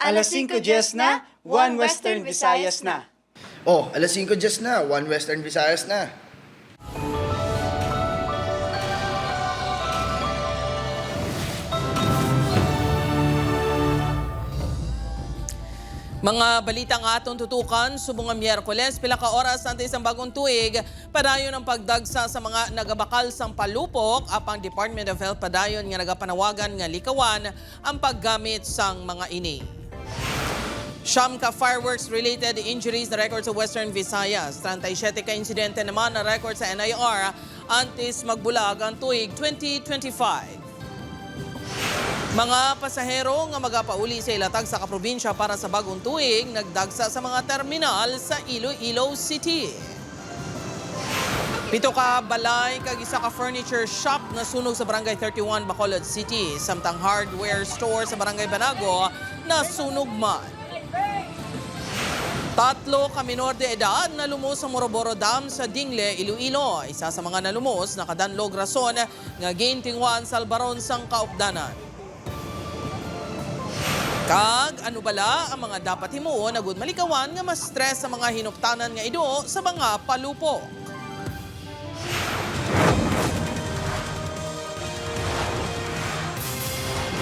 Alas 5:10 na, One Western Visayas na. Oh, alas 5:10 na, One Western Visayas na. Mga balitang atong tutukan subong nga Miyerkules, pila ka oras antes ang bagong tuig, padayon ang pagdagsa sa mga nagabakal sang palupok, apang Department of Health padayon nga nagapanawagan nga likawan ang paggamit sang mga ini. Siyam ka fireworks-related injuries na record sa Western Visayas. 37 ka insidente naman na record sa NIR antes magbulag ang tuig 2025. Mga pasahero nga magapauli sa ilatag sa kaprobinsya para sa bagong tuig, nagdagsa sa mga terminal sa Iloilo City. 7 ka balay kag isa ka furniture shop na sunog sa Barangay 31, Bacolod City. Samtang hardware store sa Barangay Banago na sunog man. 3 ka minor de edad na lumos sa Moroboro Dam sa Dingle, Iloilo. Isa sa mga nalumos nakadanlog rason nga gintingwan sa Albaron sang kaupdanan. Kag ano bala ang mga dapat himuon na gud malikawan nga mas stress sa mga hinuptanan nga ido sa mga palupok.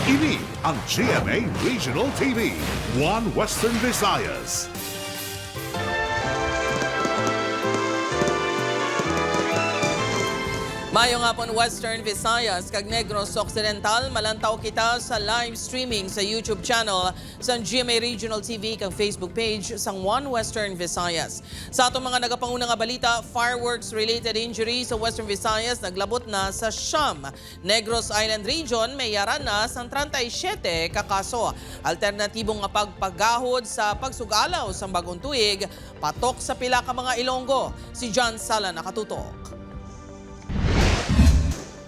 Ini ang GMA Regional TV, One Western Visayas. Mayo nga po Western Visayas kag Negros Occidental, malantaw kita sa live streaming sa YouTube channel sa GMA Regional TV kag Facebook page sang One Western Visayas. Sa atong mga nagapangunang nga balita, fireworks-related injuries sa Western Visayas naglabot na sa Siyam. Negros Island Region may yaran na sa 37 ka kaso. Alternatibong nga pagpagahod sa pagsugalaw sa bagong tuig, patok sa pila ka mga Ilonggo. Si John Sala nakatutok.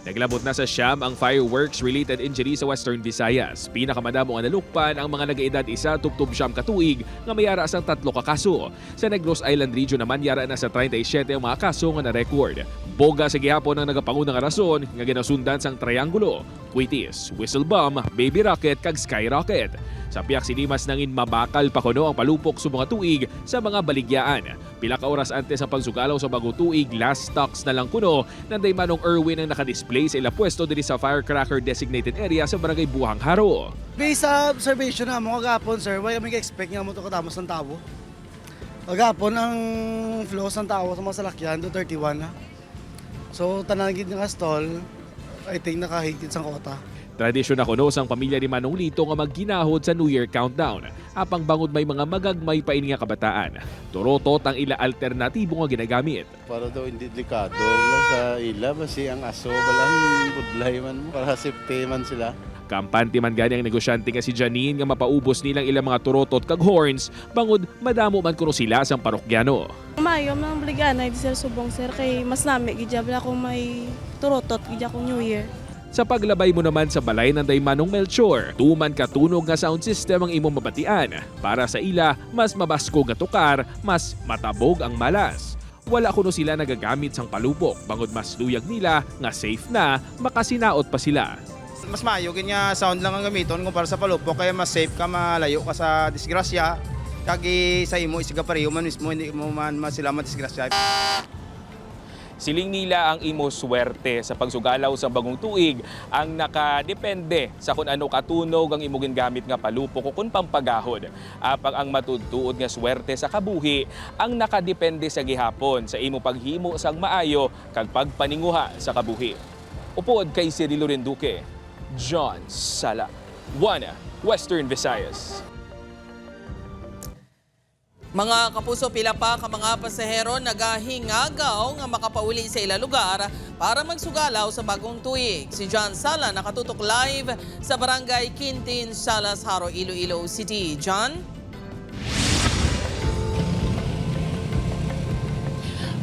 Naglabot na sa Siyam ang fireworks-related injury sa Western Visayas. Pinakamadamo ang nalukpan ang mga nag-edad isa tubtob Siyam katuig nga mayara sang 3 ka kaso. Sa Negros Island Region naman yara na sa 37 ang mga kaso nga na-record. Boga sa gihapon ang nagapangunang rason nga ginasundan sang triangulo, kwitis, whistle bomb, baby rocket kag skyrocket. Sa piyak sinimas nangin mabakal pa kuno ang palupok sa mga tuig sa mga baligyaan. Pila ka oras antes ang pagsugalaw sa bagong tuig, last stocks na lang kuno nanday Manong Erwin ang nakadisplay sa ila pwesto diri sa firecracker designated area sa Barangay Buhang Haro. Based sa observation na mo kagapon, sir, wala kami ka-expect nga mo ito katamos ng tao. Kagapon ang flow ng tao sa mga salakyan, do 31 na. So, tanagid nga stall, I think nakahigit sa kota. Tradisyon na kuno sang pamilya ni Manong Lito nga magginahod sa New Year countdown. Apang bangod may mga magagmay pa ini nga kabataan. Turotot ang ila alternatibo nga ginagamit. Para daw hindi delikado lang sa ila, basi ang aso balang budlay man mo, para safety man sila. Kampante man gani ang negosyante nga si Janine nga mapaubos nilang ilang mga turotot kag horns, bangod madamo man kuno sila sang parokyano. Mayo man bligana di sir subong sir kay mas nami gidya bala kung may turotot gidya kung New Year. Sa paglabay mo naman sa balay ng Manong Melchor, tuman katunog nga sound system ang imong mabatian. Para sa ila, mas mabasko nga tukar, mas matabog ang malas. Wala kuno sila nagagamit sang palupok, bangod mas luyag nila nga safe na, makasinaot pa sila. Mas mayo kanya sound lang ang gamiton kumpara sa palupok, kaya mas safe ka, malayo ka sa disgrasya. Kagi sa imo isiga pareho man mismo, hindi mo man sila madisgrasya. Siling nila ang imo swerte sa pagsugalaw sa bagong tuig ang nakadepende sa kung ano katunog ang imo gingamit nga palupok o kung pampagahod. Apang ang matudtuod nga swerte sa kabuhi ang nakadepende sa gihapon sa imo paghimo sang maayo kag pagpaninguha sa kabuhi. Upod kay Cirilo Renduque, John Sala, One Western Visayas. Mga kapuso, pila pa ka mga pasahero nagahingagaw nga makapauli sa ila lugar para magsugalaw sa bagong tuig. Si John Sala nakatutok live sa Barangay Quintin, Salas, Haro, Iloilo City. John?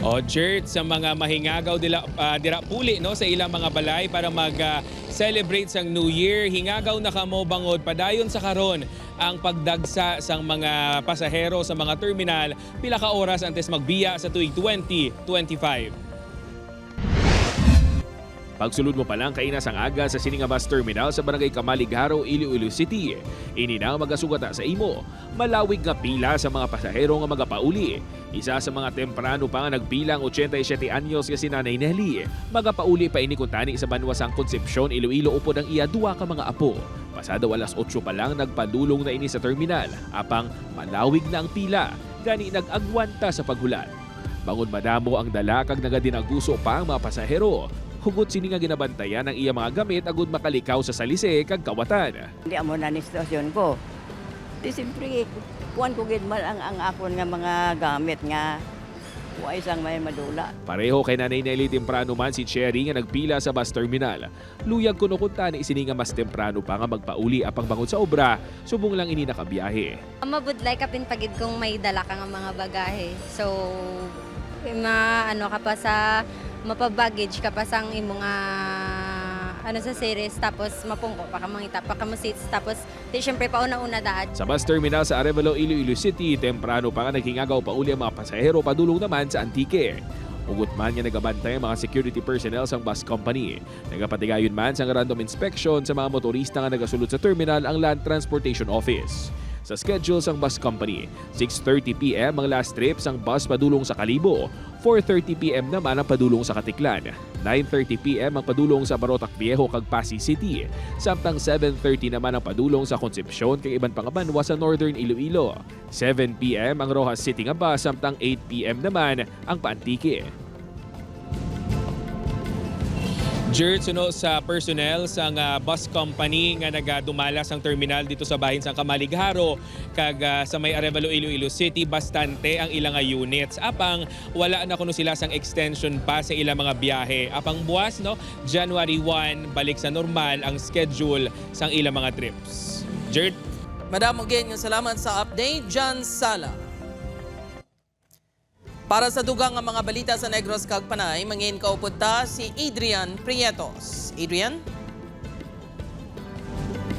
O church sa mga mahingagaw dira puli no sa ilang mga balay para mag-celebrate sang New Year. Hingagaw na kamo bangod padayon sa karon ang pagdagsa sang mga pasahero sa mga terminal pila ka oras antes magbiya sa tuig 2025. Pagsulod mo palang kainas ang aga sa Sininga Bus Terminal sa Barangay Kamaligaro, Iloilo City. Ini na ang magasugata sa imo. Malawig nga pila sa mga pasahero nga magapauli. Isa sa mga temprano pa nga nagpilang 87 anyos nga si Nanay Nelly. Magapauli pa ini kuntani sa Banwasang Concepcion, Iloilo upod ang iya duwa ka mga apo. Pasado alas 8 pa lang nagpadulong na ini sa terminal. Apang malawig na ang pila. Gani nag-agwanta sa paghulat. Bangon madamo ang dala kag nagadinaguso pa ang mga pasahero. Hugot sini nga ginabantayan ang iya mga gamit agud makalikaw sa salise kag kawatan. Hindi amo na ni sitwasyon ko. Di siyempre, kuwan ko gid mal ang akon nga mga gamit nga wa isang may madula. Pareho kay Nanay Nelly temprano man si Cherry nga nagpila sa bus terminal. Luyag kuno kuntani sini nga mas temprano pa nga magpauli apang bangon sa obra, subong lang ini nakabiyahe. Mabudlay ka pin pagid kung may dala ka nga mga bagahe. So, ka pa sa mapabaggage ka pa sang imong sa series tapos mapungko pa ka mangita pa ka mo seats tapos di syempre pauna-una daan. Sa bus terminal sa Arevalo, Iloilo City, temprano pa nga naghingagaw pauli ang mga pasahero padulong naman sa Antique. Hugot man nga nagabantay ang mga security personnel sa bus company. Nagapatigayon man sa random inspection sa mga motorista nga nagasulod sa terminal ang Land Transportation Office. Sa schedule sang bus company, 6:30 p.m. ang last trip sang bus padulong sa Kalibo, 4:30 p.m. naman ang padulong sa Katiklan, 9:30 p.m. ang padulong sa Barotac Viejo kag Pasig City, samtang 7:30 naman ang padulong sa Concepcion kag iban pang banwa sa Northern Iloilo. 7 p.m. ang Rojas City nga bus, samtang 8 p.m. naman ang Paantique. Jert, suno sa personnel sa bus company nga nagadumala sang terminal dito sa bahin sang Kamaligaro kag sa may Arevalo, Iloilo City, bastante ang ilang units. Apang wala na kuno sila sang extension pa sa ilang mga biyahe. Apang buwas no, January 1 balik sa normal ang schedule sang ilang mga trips. Jert. Madam, again, salamat sa update. John Sala. Para sa dugang nga mga balita sa Negros kag Panay, mangin kaupod ta si Adrian Prietos. Adrian?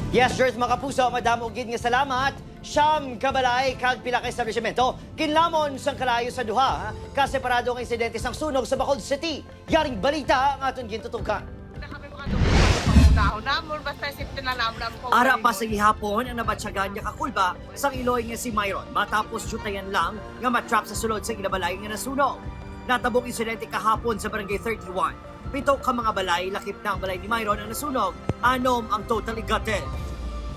Yes, George, mga kapuso, madamo gid nga salamat. Siyam kabalay kag pila ka establishmento kinlamon sang kalayo sa duha ka separado nga insidente sang sunog sa Bacolod City. Yaring balita ang aton gintutukan. Ara pa sa gihapon ang nabatsyagan niya kakulba sang Iloy nga si Myron matapos syutayan lang nga matrap sa sulod sa inabalay nga nasunog. Natabong insidente kahapon sa Barangay 31. 7 ka mga balay, lakip na ang balay ni Myron ang nasunog. 6 ang totally gutted.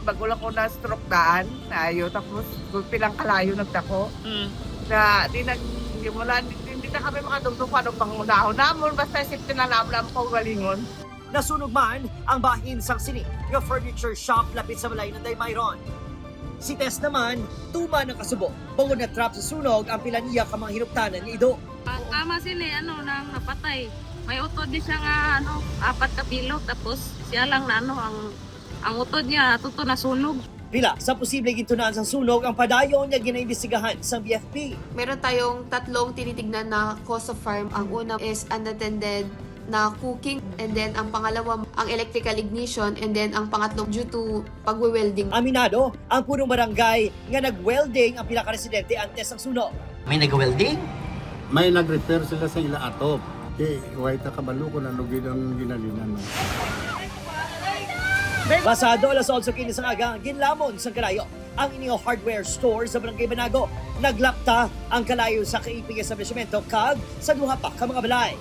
Bago lang ko na stroke daan, nayo tapos pilang kalayo nagdako. Na hindi na kami makadugtong pa ng pangunahon namon basta safety na naman po galingon. Nasunog man ang bahin sang sini nga furniture shop lapit sa balay ng Day Myron. Si Tess naman, tuma ng kasubo. Bangon na trap sa sunog ang pila niya ka mga hinuptanan ni Ido. Ang ama sini nang napatay. May utod di siya nga 4 ka bilog tapos siya lang na ang utod niya tuto na sunog. Pila sa posible gintunaan sa sunog ang padayon niya ginaimbestigahan sa BFP. Meron tayong 3 tinitignan na cause of fire. Ang una is unattended na cooking, and then ang pangalawa ang electrical ignition, and then ang pangatlo due to pagwe-welding. Aminado ang punong barangay nga nag-welding ang pila ka residente antes ng sunog. May nag-welding? May nag-repair sila sa ila atop. White na kabalo ko na lugid ang ginalinan. Pasado alas 11 sa aga, ginlamon sa kalayo ang inyong hardware store sa Barangay Banago. Naglapta ang kalayo sa kaiping establishmento kag sa duha pa ka mga balay.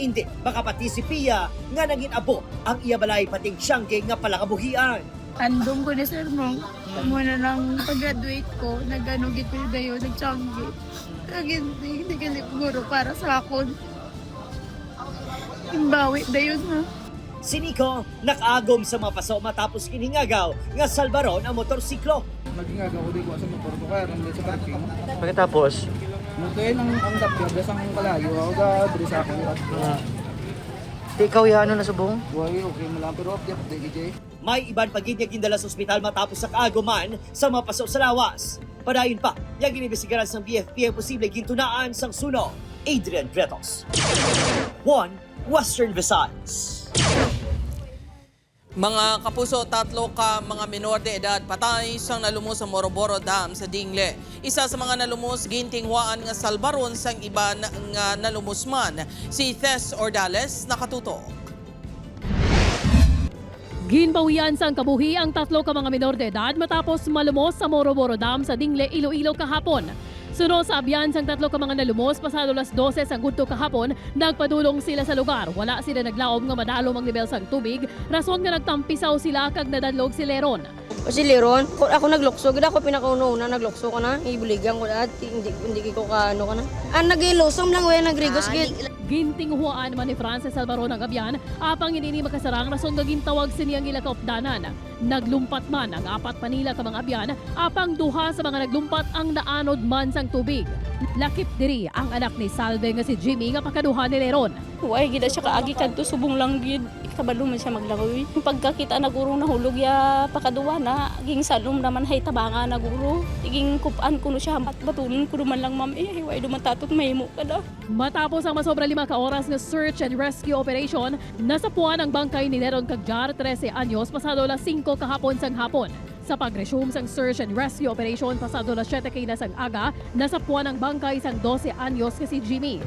Hindi makapati si Pia nga naging abo ang iya balay pating siyangge nga palakabuhian. Andong ko ni Sir Mong. Muna nang pag-graduate ko, nag-anugit ko dayo, nag-changi. Hindi ka siguro para sa akon. Imbawi dayo na. Si Nico nakaagom sa mga paso matapos kiningagaw nga salbaron ang motorsiklo. Nagingagaw ko di ko sa motor ko kaya nandun sa parking. Pagkatapos, Mutuin ang dapya, dasang kalayo, ako ga-dre sa akin. di ikaw yan na subong? Buhay, okay mo lang, pero update, DJ. May iban pagid nga gindala sa ospital matapos sa kaagoman sa mga paso sa lawas. Padayon pa, yung ginibisigaran sa BFP ang posible gintunaan sang sunog. Adrian Prietos. 1 Western Visayas. Mga kapuso, 3 ka mga minor de edad patay sang nalumos sa Moroboro Dam sa Dingle. Isa sa mga nalumos gintinghwaan nga salbaron sang iba nga nalumos man, si Tess Ordales nakatutok. Ginbawian sang kabuhi ang 3 ka mga menor de edad matapos malumos sa Moroboro Dam sa Dingle, Iloilo kahapon. Sunod sa abyan sang 3 ka mga nalumos pasado las 12 sang gudto kahapon, nagpadulong sila sa lugar. Wala sila naglaom nga madalom ang level sang tubig, rason nga nagtampisaw sila kag nadadlog si Leron. Si Leron, ako naglukso, gid ako pinakauna naglukso ko na, ibuligan ko na, hindi ko ka ano ka na. Nagilusom lang we nagrigos gid. Gintinghuaan man ni Frances Alvaro ng abyan, apang hindi makasarang rason nga gintawag siniyang ila kaupdanan. Naglumpat man ang 4 panila ka mga abyan, apang 2 sa mga naglumpat ang naanod man sang tubig. Lakip diri ang anak ni Salve nga si Jimmy nga pakaduha ni Leron. Huwag gid siya kaagi kadto subong lang gid. Kabalo man siya maglangoy. Pagkakita naguro na hulog ya pakaduwa na, ging salom naman hay tabanga naguro. Iging kupan ko no siya batulon ko man lang ma'am way duman tatot mahimo kada. Matapos ang masobra 5 ka oras nga search and rescue operation, nasapuan ang bangkay ni Leron Cagjar, 13 anyos, pasado las 5 kahapon sang hapon. Sa pag-resume sang search and rescue operation pasado las 7 kay sang aga, nasapuan ang bangkay sang 12 anyos nga si Jimmy.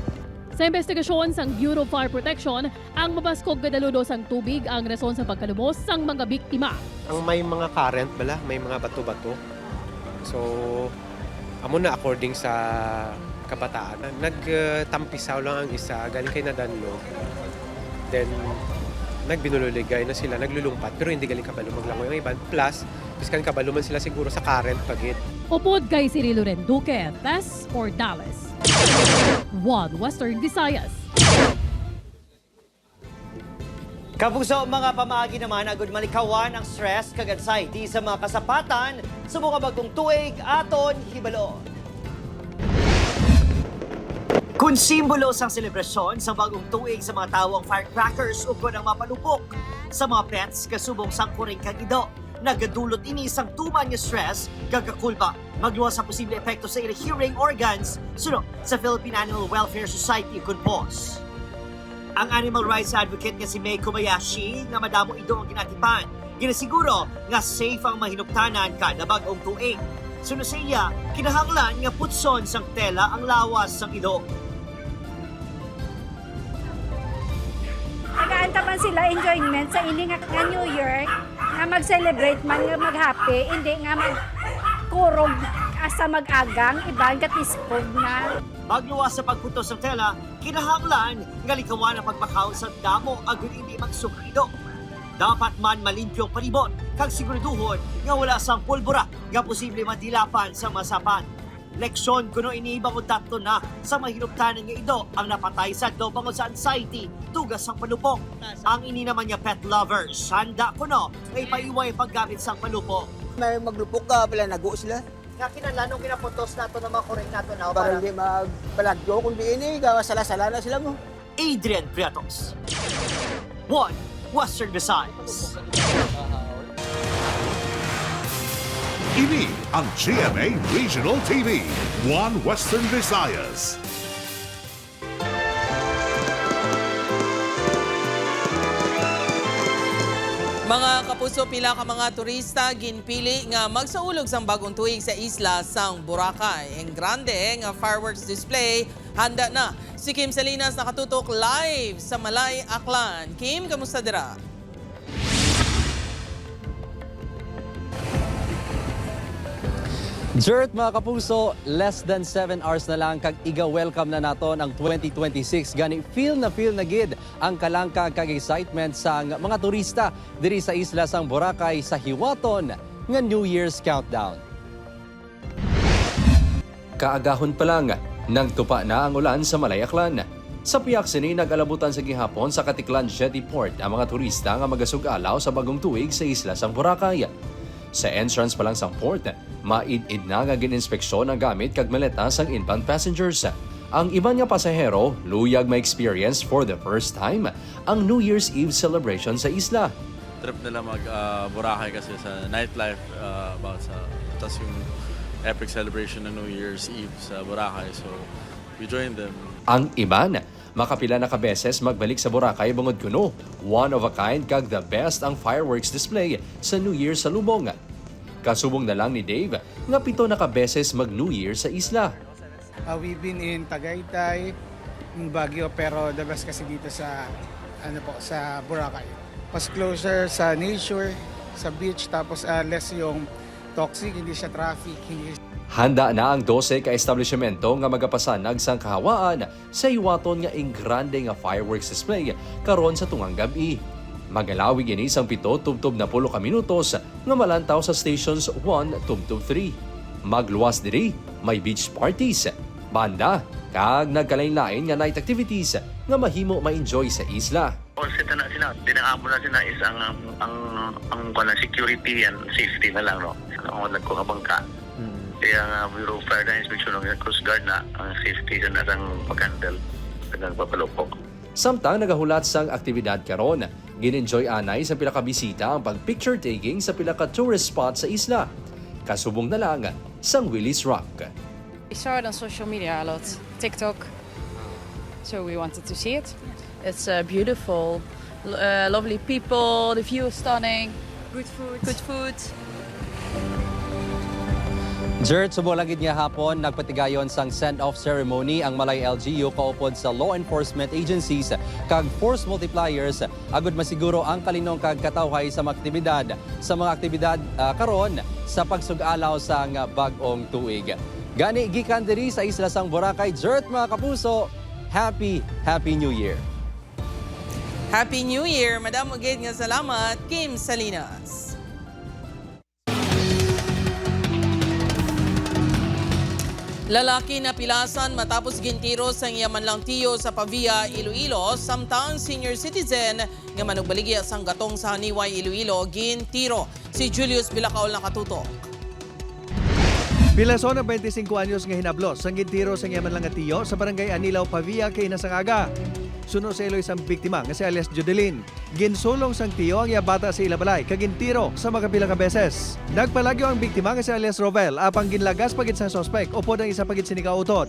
Sa investigasyon sang Bureau of Fire Protection, ang mabaskog gadaludo sang tubig ang rason sa pagkalumos sang mga biktima. Ang may mga current bala, may mga bato-bato. So, amo na according sa kabataan. Nagtampisaw lang ang isa, galing kay Nadanlo. Then, nagbinululigay na sila, naglulumpat, pero hindi galing kabalo maglangoy ang iban. Plus, biskan kabalo man sila siguro sa current pagit. Upod kay Cirilo Renduque, Tess for Dallas. One Western Visayas. Kapuso, mga pamaagi naman, agud malikawan ang stress kag anxiety sa mga kasapatan sa mga bagong tuig aton hibalo. Kung simbolo sa selebrasyon sa bagong tuig sa mga tawang firecrackers ug ang mapalupok sa mga pets kasubong sangkuring kagido, nagadulot ini isang tuman nga stress gagakulba magluwas sa posible epekto sa ilang hearing organs suno sa Philippine Animal Welfare Society Kunpos. Ang animal rights advocate nga si May Kobayashi nga madamo ido ang ginatipan, ginasiguro nga safe ang mahinuptanan kada bagong tuig. Suno sa iya, kinahanglan nga putson sang tela ang lawas sang ido. Nagaanta man sila enjoyment sa ini nga New Year nga mag-celebrate man nga mag-happy, hindi nga magkurog asa mag-agang, iban katiskog na. Magluwas sa pagputos ng tela, kinahanglan nga likawan ang pagpakaw sa damo agud hindi magsukrido. Dapat man malimpyo palibot kag siguraduhon nga wala sang pulbura nga posible madilapan sa masapan. Leksyon kuno iniibang tatlo na sa mahinuptanan nga ido ang napatay sa bangon sa anxiety tugas sang palupok. Ang ini naman niya pet lovers, handa kuno nga ipaiway paggamit sang palupok. May maglupok ka pala nago sila. Nga kinahanglan kinaputos nato na makorek nato na Para hindi magbalagyo kung di ini, sala-sala na sila mo. Adrian Priatos, One Western Visayas. Ini ang GMA Regional TV, One Western Visayas. Mga kapuso, pila ka mga turista ginpili nga magsaulog sang bagong tuig sa isla sang Boracay. Ang grande nga fireworks display handa na. Si Kim Salinas nakatutok live sa Malay, Aklan. Kim, kamusta dira? Jert, mga kapuso, less than 7 hours na lang kag iga-welcome na naton ang 2026. Gani feel na gid ang kalangka kag excitement sa mga turista diri sa isla sang Boracay sa hiwaton nga New Year's countdown. Kaagahon pa lang, nagtupa na ang ulan sa Malay, Aklan. Sa piyak sini nag-alabutan sa gihapon sa Katiklan Jetty Port ang mga turista nga magasug-alaw sa bagong tuig sa isla sang Boracay. Sa entrance pa lang sang port, maid-id na nga gin-inspeksyon ang gamit kag maleta sang inbound passengers. Ang iban nga pasahero, luyag ma-experience for the first time ang New Year's Eve celebration sa isla. Trip nila mag-Boracay kasi sa nightlife about sa tas yung epic celebration ng New Year's Eve sa Boracay. So we joined them. Ang iban, makapila na kabeses magbalik sa Boracay bungod kuno. One of a kind kag the best ang fireworks display sa New Year sa Lubong. Kasubong na lang ni Dave nga 7 na kabeses mag-New Year sa isla. We've been in Tagaytay, in Baguio, pero the best kasi dito sa sa Boracay. Mas closer sa nature, sa beach, tapos less yung toxic, hindi siya traffic, hindi. Handa na ang 12 ka establishmento nga magapasanag sang kahawaan sa iwaton nga grande nga fireworks display karon sa tungang gabi. Magalawig ini sang 7 tubtob na 10 ka minutos nga malantaw sa stations 1 tubtob 3. Magluwas diri, may beach parties, banda, kag nagkalain-lain nga night activities nga mahimo ma-enjoy sa isla. All set na sila. Dinangamo na sila is ang security and safety na lang, no? Ang nagkukabangka. Kaya nga Bureau of Fire and Inspection ng Coast Guard na ang safety sa nasang mag-handle sa nagpapalupok. Samtang nagahulat sang aktibidad karon, gin-enjoy anay sa pila ka bisita ang pag-picture taking sa pila ka tourist spot sa isla. Kasubong na lang sang Willis Rock. We saw it on social media a lot, TikTok. So we wanted to see it. It's beautiful, lovely people, the view is stunning, good food. Good food. Jert, subulagid niya hapon, nagpatigayon sang send-off ceremony ang Malay LGU kaupod sa law enforcement agencies kag force multipliers agud masiguro ang kalinong kag katawhay sa mga aktibidad karon sa pagsugalaw sang bag-ong tuig. Gani gikan diri sa isla sang Boracay, Jert mga kapuso, Happy New Year. Happy New Year, Madam Ugid nga salamat, Kim Salinas. Lalaki na pilasan matapos gintiro sa yaman lang tiyo sa Pavia, Iloilo, samtang senior citizen nga manugbaligya sang gatong sa Haniway, Iloilo, gintiro. Si Julius Bilacaol nakatutok. Pilason na 25 anyos nga hinablos sang gintiro sa yaman lang tiyo sa barangay Anilaw, Pavia, kay Nasangaga. Suno sa ilo isang biktima nga si alias Jodelin. Ginsulong sang tiyo ang yabata sa ilabalay kagintiro sa makapila ka beses. Nagpalagyo ang biktima nga si alias Rovel apang ginlagas pagit sa sospek upod ang isa pagit sinikautod.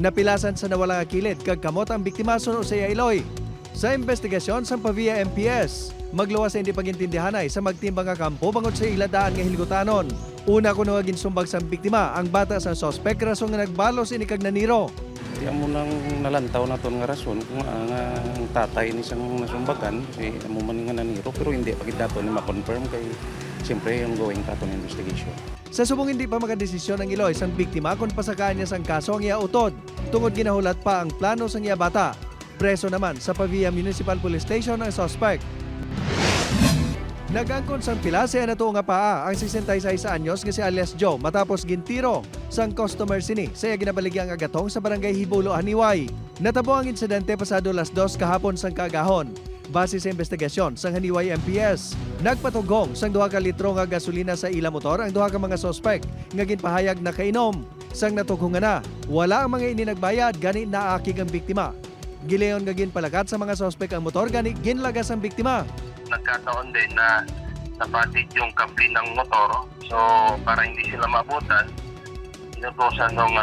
Napilasan sa nawalang akilid kag kamot ang biktima suno sa Iloy. Sa investigasyon sa Pavia MPS, magluwas sa hindi pagintindihanay sa magtimbang nga kampo bangod sa iladaan nga hilgutanon. Una kuno nga ginsumbag sang biktima ang bata sa sospek rason nga nagbalos ini kag naniro. Di amo nang nalantaw na ton nga rason kung ang tatay ni siyang nasumbagan, si amo man nga naniro pero hindi pagid dato ni ma-confirm kay siyempre yung going taton investigation. Sa subong hindi pa makadesisyon ang Iloy sang biktima kung pasakaan niya sang kaso ang iautod, tungod ginahulat pa ang plano sang iya bata. Preso naman sa Pavia Municipal Police Station ang suspect. Nagangkon sang pila siya na nga paa ang 66 anyos nga si alias Joe matapos gintiro sang customer sini sa ginabaligya ang agatong sa barangay Hibulo, Haniway. Natabo ang insidente pasado 2:00 kahapon sang kaagahon. Base sa investigasyon sang Haniway MPS, nagpatugong sang 2 ka litro nga gasolina sa ila motor ang 2 ka mga sospek nga ginpahayag na kainom. Sang natughong na, wala ang mga ini nagbayad gani naakig ang biktima. Gileon nga ginpalakat sa mga sospek ang motor gani ginlagas ang biktima. Nagkataon din na napatig yung kabli ng motor. So, para hindi sila maabutan, inutosan nung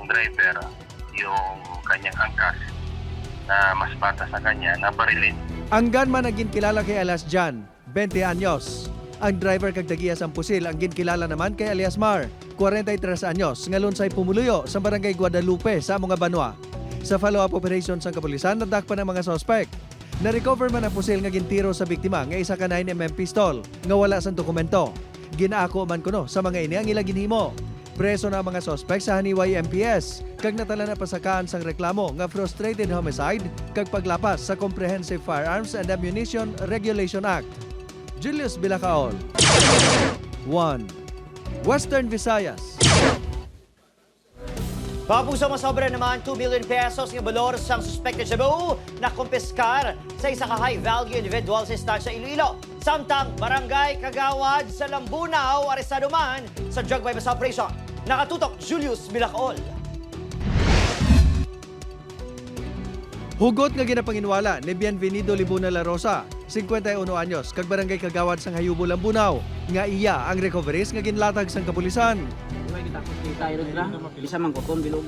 driver yung kanyang angkas na mas bata sa kanya na barilin. Ang gunman na ginkilala kay alias Jan, 20 anyos. Ang driver kag tagiya sang pusil ang ginkilala naman kay alias Mar, 43 anyos, nga lunsay pumuluyo sa barangay Guadalupe sa mga Banwa. Sa follow-up operation sang kapulisan, nadakpan ang mga sospek. Na-recover man ang pusil nga gintiro sa biktima nga isa ka 9mm pistol nga wala sang dokumento. Ginaako man kuno sa mga ini ang ila ginhimo. Preso na ang mga sospek sa Haniway MPS kag natala na pasakaan sang reklamo nga frustrated homicide kag paglapas sa Comprehensive Firearms and Ammunition Regulation Act. Julius Bilacaol, 1 Western Visayas. Papuso masobra naman 2 million pesos ng balor sang suspected shabu na kumpiskar sa isa ka high-value individual sa Estancia, Iloilo. Samtang barangay Kagawad sa Lambunaw, arestado man sa drug bypass operation. Nakatutok, Julius Bilacaol. Hugot nga ginapanginwala ni Bienvenido Libuna La Rosa, 51 anyos, kag barangay Kagawad sang Hayubo, Lambunaw, nga iya ang recoveries nga ginlatag sang kapulisan. Kita iro dira bisa mangkoton bilog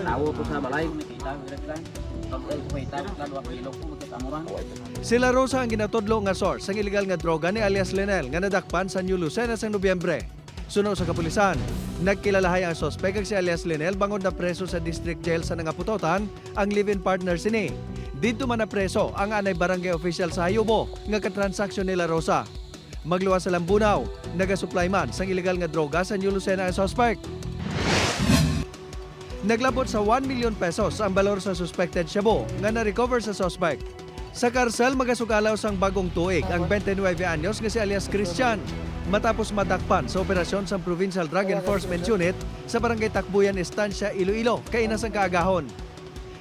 tawo ko sa balay kita dira kita kadwa bilog ko kita murang. Sila Rosa ang ginatudlo nga source sang illegal nga droga ni alias Lenel nga nadakpan sa New Lucena sang Nobyembre. Suno sa kapulisan, nagkilalahay ang sospek kag si alias Lenel bangod na preso sa district jail sa Nangaputotan ang live-in partner sini. Dito man na preso ang anay barangay official sa Hayubo nga katransaksyon nila Rosa. Magluwas sa Lambunaw, nagasupply man sang ilegal nga droga sa New Lucena ang suspect. Naglabot sa 1 million pesos ang balor sa suspected shabu nga na-recover sa suspect. Sa karsel magasugalaw sang bagong tuig ang 29 anyos nga si alias Christian matapos madakpan sa operasyon sa Provincial Drug Enforcement Unit sa Barangay Takbuyan, Estancia, Iloilo, kainasang kaagahon.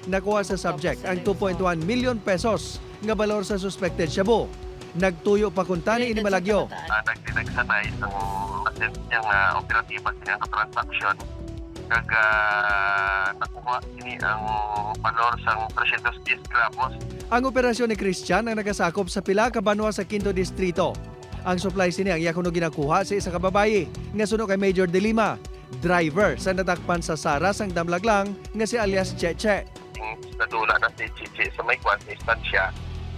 Nakuha sa subject ang 2.1 million pesos nga balor sa suspected shabu. Nagtuyo pa kuntani ini malagyo. Nagdinagsanay sa masin niyang operatiba siya ang transaksyon. Kag nakuha ini ang valor sang 310 gramos. Ang operasyon ni Christian ang nagasakop sa pila ka banwa sa Quinto Distrito. Ang supply sini ang yakuno ginakuha sa isa ka babayi nga suno kay Major De Lima, driver sa natakpan sa Saras ang damlaglang nga si alias Cheche. Nadula na si Chichi sa may kwan sa istansya,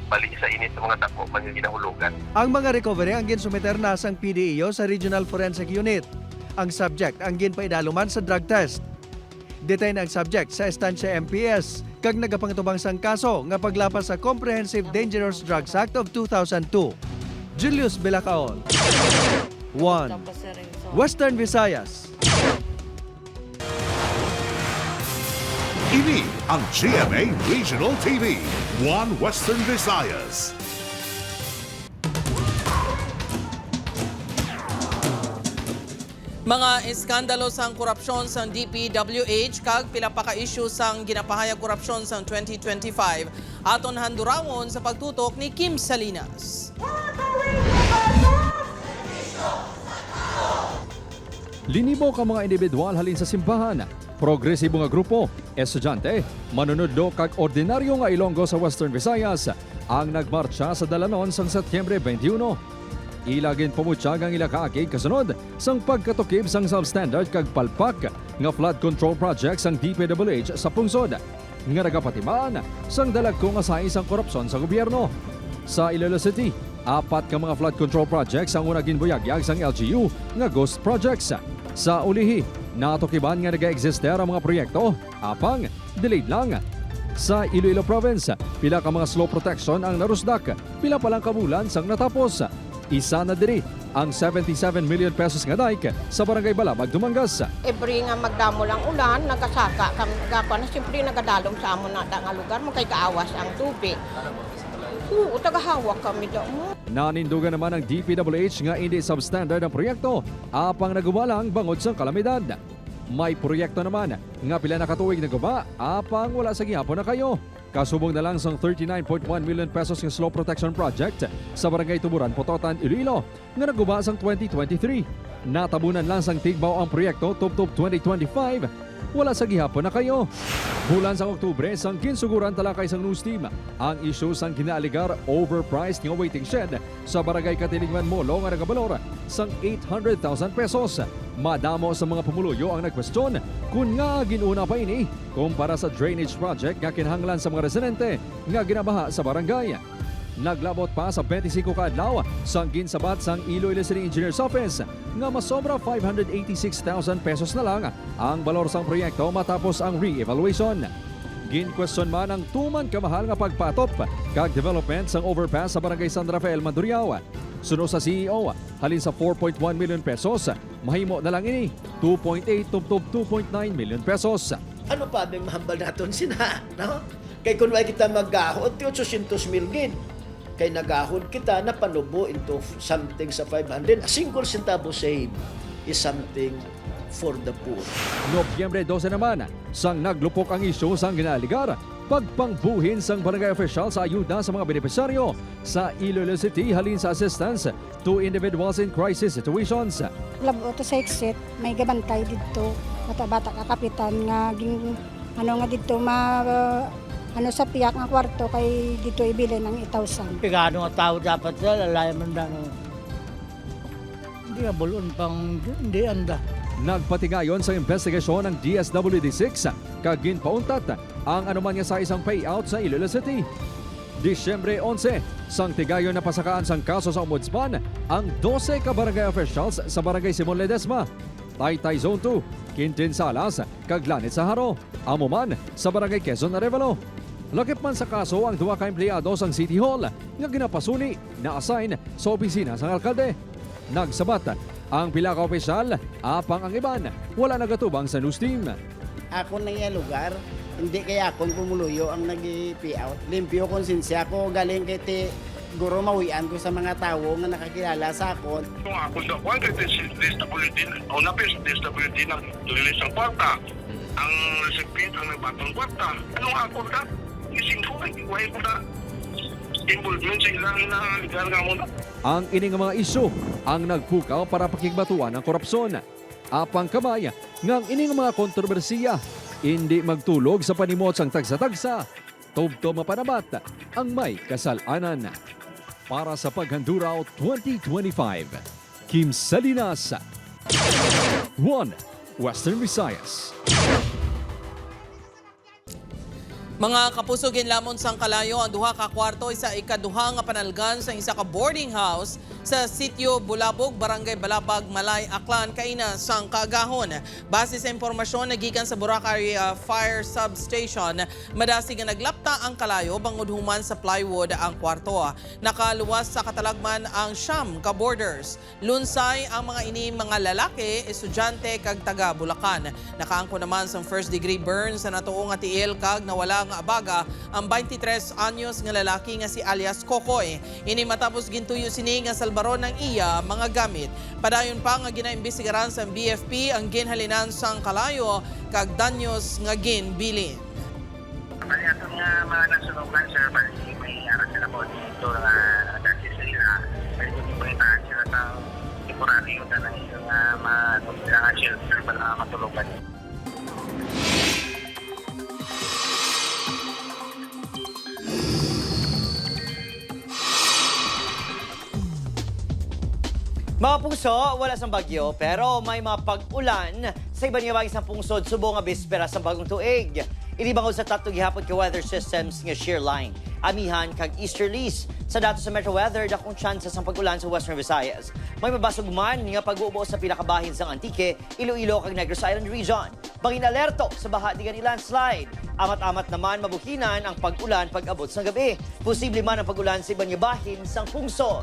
bali sa init sa mga dako man yung ginahulugan. Ang mga recovery ang ginsumiter na sang PDEO sa Regional Forensic Unit. Ang subject ang ginpaidaluman sa drug test. Detain ang subject sa Estancia MPS kag nagapangtubang sang kaso nga paglapas sa Comprehensive Dangerous Drugs Act of 2002. Julius Belacaon, 1 Western Visayas. Ini ang GMA Regional TV, 1 Western Visayas. Mga iskandalo sang korupsyon sang DPWH kag pila pa ka issue sang ginapahayag korupsyon sang 2025 aton handurawon sa pagtutok ni Kim Salinas. Linibo ka mga individual halin sa simbahan, progresibo nga grupo, estudyante, manunudlo kag ordinaryo nga Ilonggo sa Western Visayas ang nagmarcha sa dalanon sang Setyembre 21. Ilagin pumutyag ang ilakaakig kasunod sang pagkatukib sang substandard kag palpak nga flood control project sang DPWH sa pungsod nga nagapatimaan sang dalagko nga sais ang korupsyon sa gobyerno. Sa Iloilo City, 4 ka mga flood control projects ang una ginbuyagyag sang LGU nga ghost projects. Sa Ulihi, natukiban nga nag-exister ang mga proyekto, apang delayed lang. Sa Iloilo Province, pila ka mga slow protection ang narusdak, pila pa lang kabulan sang natapos. Isa na diri ang 77 million pesos nga dike sa Barangay Balabag, Dumangas. Every nga magdamo lang ulan, nagasaka kami na siyempre nagadalom sa amon na nga lugar mo kay kaawas ang tubig. Oo, tagahawak kami daw. Nanindugan naman ang DPWH nga hindi substandard ang proyekto, apang nagumalang bangod sa kalamidad. May proyekto naman nga pila nakatuig na guba, apang wala sa gihapon na kayo. Kasubong na lang sang 39.1 million pesos ng slow protection project sa Barangay Tuburan, Pototan, Iloilo nga naguba sang 2023. Natabunan lang sang tigbaw ang proyekto tubtob 2025. Wala sa gihapon na kayo. Bulan sa Oktubre, sang ginsuguran talakay sang news team ang issue sang ginaaligar overpriced nga waiting shed sa Barangay Katilingman Molo nga nagabalor sang 800,000 pesos. Madamo sa mga pumuluyo ang nagkwestiyon kung nga ginuna pa ini kumpara sa drainage project nga kinahanglan sa mga residente nga ginabaha sa barangay. Naglabot pa sa 25 kaadlaw sang ginsabat sang Iloilo City Engineer's Office nga masobra 586,000 pesos na lang ang balor sang proyekto matapos ang re-evaluation. Ginkwestiyon man ang tuman kamahal nga pagpatop kag development sang overpass sa Barangay San Rafael, Mandurriao. Suno sa CEO, halin sa 4.1 million pesos, mahimo na lang ini 2.8 tubtob 2.9 million pesos. Ano pa bang mahambal naton sina, no? Kay kung wala kita maggahon, 800 mil gid. Kay nagahon kita na panubo into something sa 500. A single centavo save is something for the poor. Nobyembre 12 naman, sang naglupok ang isyu sang ginaligar, pagpangbuhin sang barangay official sa ayuda sa mga benepisyaryo sa Iloilo City halin sa assistance to individuals in crisis situations. Labo to sa exit, may gabantay dito. Bata-bata ka kapitan nga dito sa piyak nga kwarto kay dito ibili ng 1,000. Pigano nga tao dapat sa lalayaman na hindi nga bulon pang hindi anda. Nagpatigayon sa investigasyon ng DSWD6 kagin pauntat ang anuman nga sa isang payout sa Iloilo City. Disyembre 11, sang tigayon na pasakaan sang kaso sa Ombudsman ang 12 ka barangay officials sa Barangay Simon Ledesma, Taytay Zone 2, Quintin Salas, kag Lanit sa Haro, Amuman sa Barangay Quezon Arevalo. Lakip man sa kaso ang duwa ka empleyado sang City Hall nga ginapasuni na assign sa opisina sang alkalde. Nagsabat ang pila ka opisyal apang ang iban wala nagatubang sa news team. Ako na yung lugar, hindi kaya akong pumuluyo ang nag-i-payout. Limpyo konsensya ko, galing kay ti guro mawian ko sa mga tao nga nakakilala sa akon. Kung ako sa kwan, kay DSWD, una pa yung DSWD na tulilis ang kwarta. Ang recipient ang nagbatong kwarta. Anong ako na? Ising ko, why ko na involvement sa ilang inahaligan nga muna. Ang ining mga isyu ang nagpukaw para pakigbatuan ng korupsyon. Apang kamay ngang ining mga kontrobersiya hindi magtulog sa panimot sang tagsa-tagsa. Tubto mapanabat ang may kasalanan. Para sa Paghanduraw 2025, Kim Salinas, 1 Western Visayas. Mga kapuso, ginlamon sang kalayo ang duha ka kwarto sa ikaduha nga panalgan sa isa ka boarding house sa sitio Bulabog, Barangay Balabag, Malay, Aklan, kaina sang kaagahon. Base sa impormasyon nagikan sa Boracay Fire Substation, madasig nga naglapta ang kalayo bangod human sa plywood ang kwarto. Nakaluwas sa katalagman ang siyam ka boarders. Lunsay ang mga ini mga lalaki, estudyante kag taga Bulacan. Nakaangko naman sa first degree burn sa natuong nga tiil kag nawala nga abaga ang 23 anyos nga lalaki nga si alias Kokoy. Ini matapos gintuyo sini nga salbaron ng iya mga gamit. Padayon pa nga ginaimbestigaran sa BFP ang ginhalinan sang kalayo kag danyos nga ginbilin. Bali ato nga mga nasunugan, sir, bali may aras sila po dito nga dati sila. Bali kung ipangitahan sila sa temporaryo na lang yung mga shelter para matulugan. Mga puso, wala sang bagyo pero may mga pag-ulan sa iba niya bagay sang pungsod subo nga bispera sa bagong tuig. Inibangod sa tatlo gihapon ka weather systems nga shear line, amihan kag easterlies. Sa datos sa Metro Weather, dakong tsansa sang pag-ulan sa Western Visayas. May mabasog man nga pag-uubo sa pinakabahin sang Antique, Iloilo kag Negros Island region. Bangin alerto sa baha digan landslide. Amat-amat naman mabukinan ang pag-ulan pag-abot sa gabi. Posible man ang pag-ulan sa iba niya bahin sang pungsod.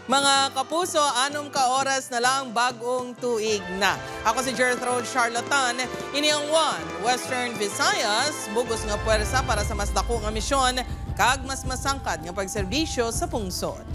Mga kapuso, 6 ka oras na lang bagong tuig na. Ako si Gertrude Charlatan, ini ang 1 Western Visayas, bugos nga puwersa para sa mas dako nga misyon, kag mas masangkad nga pagserbisyo sa pungsod.